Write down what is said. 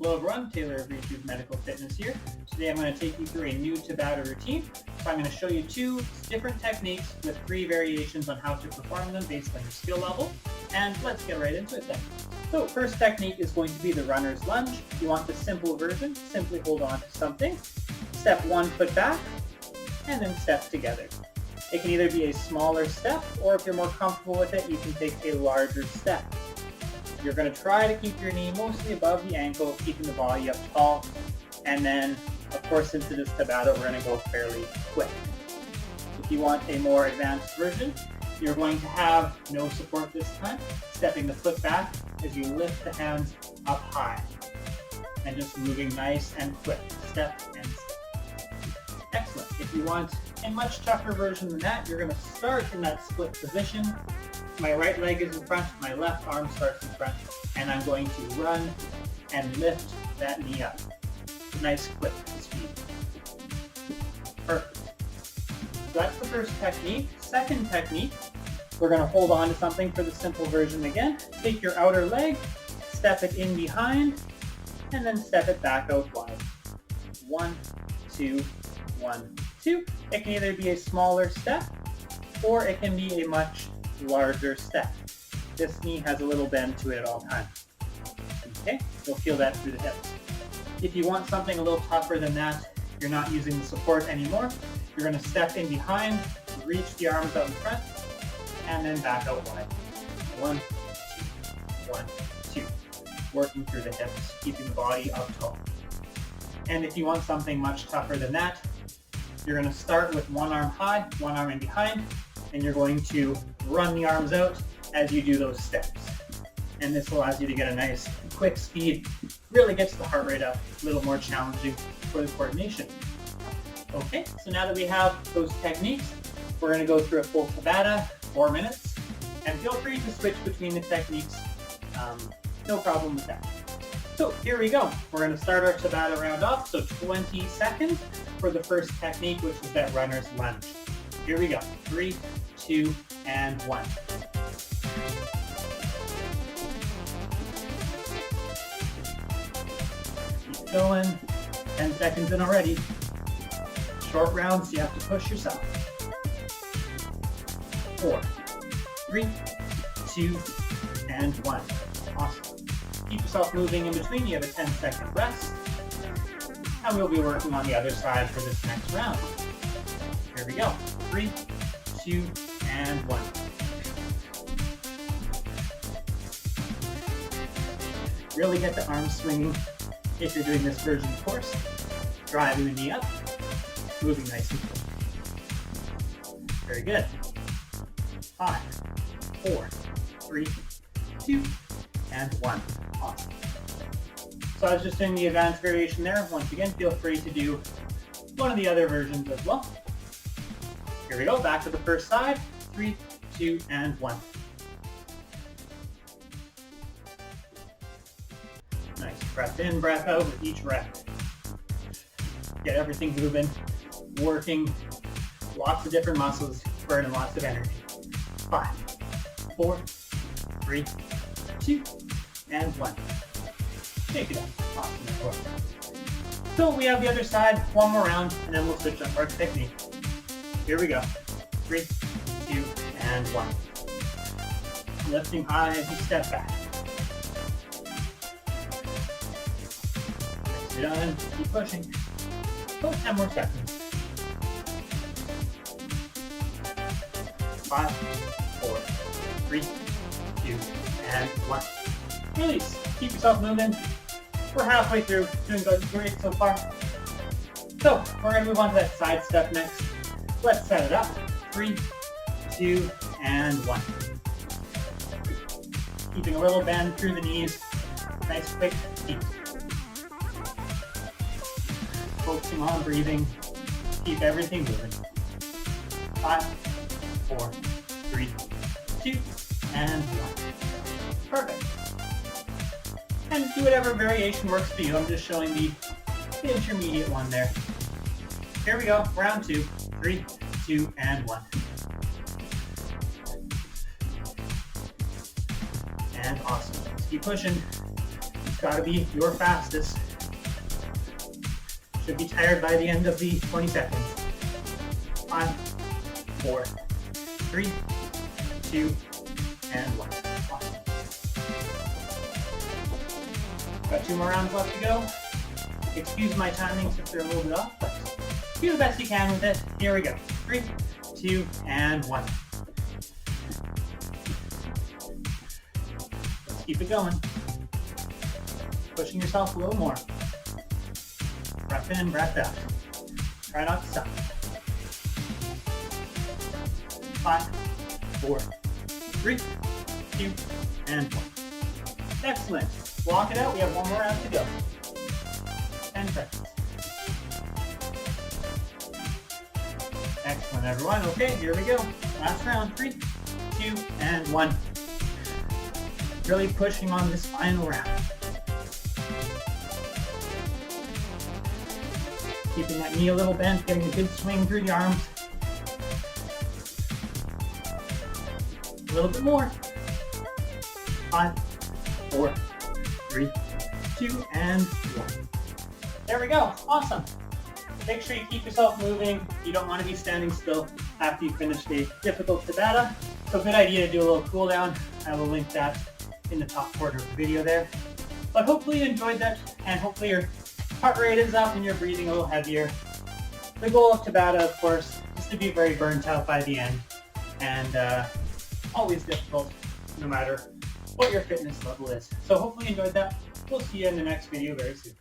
Hello everyone, Taylor of Rejuv Medical Fitness here. Today I'm going to take you through a new Tabata routine. So I'm going to show you 2 different techniques with 3 variations on how to perform them based on your skill level. And let's get right into it then. So first technique is going to be the runner's lunge. If you want the simple version, simply hold on to something, step 1 foot back, and then step together. It can either be a smaller step, or if you're more comfortable with it, you can take a larger step. You're going to try to keep your knee mostly above the ankle, keeping the body up tall. And then, of course, since it is Tabata, we're going to go fairly quick. If you want a more advanced version, you're going to have no support this time, stepping the foot back as you lift the hands up high. And just moving nice and quick, step and step. Excellent. If you want a much tougher version than that, you're going to start in that split position. My right leg is in front, my left arm starts in front, and I'm going to run and lift that knee up. Nice quick speed. Perfect. So that's the first technique. Second technique, we're going to hold on to something for the simple version again. Take your outer leg, step it in behind, and then step it back out wide. 1, 2, 1, 2. It can either be a smaller step, or it can be a much larger step. This knee has a little bend to it at all times. Okay, you'll feel that through the hips. If you want something a little tougher than that, you're not using the support anymore, you're going to step in behind, reach the arms out in front, and then back out wide. 1, 2, 1, 2. Working through the hips, keeping the body up tall. And if you want something much tougher than that, you're going to start with one arm high, one arm in behind, and you're going to run the arms out as you do those steps. And this allows you to get a nice quick speed, really gets the heart rate up, a little more challenging for the coordination. Okay, so now that we have those techniques, we're going to go through a full Tabata, 4 minutes, and feel free to switch between the techniques, no problem with that. So here we go. We're going to start our Tabata round off, so 20 seconds for the first technique, which is that runner's lunge. Here we go. 3, 2, and 1. Keep going. 10 seconds in already. Short round, so you have to push yourself. 4, 3, 2, and 1. Awesome. Keep yourself moving in between. You have a 10-second rest. And we'll be working on the other side for this next round. Here we go. 3, 2, and 1. Really get the arms swinging if you're doing this version, of course. Driving the knee up, moving nice and quick. Very good. 5, 4, 3, 2, and 1. Awesome. So I was just doing the advanced variation there. Once again, feel free to do one of the other versions as well. Here we go, back to the first side. 3, 2, and 1. Nice, breath in, breath out with each rep. Get everything moving, working, lots of different muscles, burning lots of energy. 5, 4, 3, 2, and 1. Shake it up. Awesome. So we have the other side, one more round, and then we'll switch up our technique. Here we go. 3, 2, and 1. Lifting high as you step back. Next you're done, keep pushing. About 10 more seconds. 5, 4, 3, 2, and 1. Release. Keep yourself moving. We're halfway through. Doing great so far. So we're going to move on to that side step next. Let's set it up. 3, 2, and 1. Keeping a little bend through the knees. Nice quick feet. Focusing on breathing. Keep everything moving. 5, 4, 3, 2, and 1. Perfect. And do whatever variation works for you. I'm just showing the intermediate one there. Here we go. Round 2. 3, 2, and 1. And awesome. Let's keep pushing. gotta be your fastest. Should be tired by the end of the 20 seconds. 5, 4, 3, 2, and 1. Awesome. Got 2 more rounds left to go. Excuse my timings if they're a little bit off, but do the best you can with it. Here we go. 3, 2, and 1. Let's keep it going. Pushing yourself a little more. Breath in, breath out. Try not to stop. 5, 4, 3, 2, and 1. Excellent. Walk it out. We have 1 more round to go. 10 seconds. Excellent, everyone. Okay, here we go. Last round. 3, 2, and 1. Really pushing on this final round. Keeping that knee a little bent, getting a good swing through the arms. A little bit more. 5, 4, 3, 2, and 1. There we go. Awesome. Make sure you keep yourself moving. You don't want to be standing still after you finish the difficult Tabata. So good idea to do a little cool down. I will link that in the top corner of the video there. But hopefully you enjoyed that, and hopefully your heart rate is up and you're breathing a little heavier. The goal of Tabata, of course, is to be very burnt out by the end, and always difficult no matter what your fitness level is. So hopefully you enjoyed that. We'll see you in the next video very soon.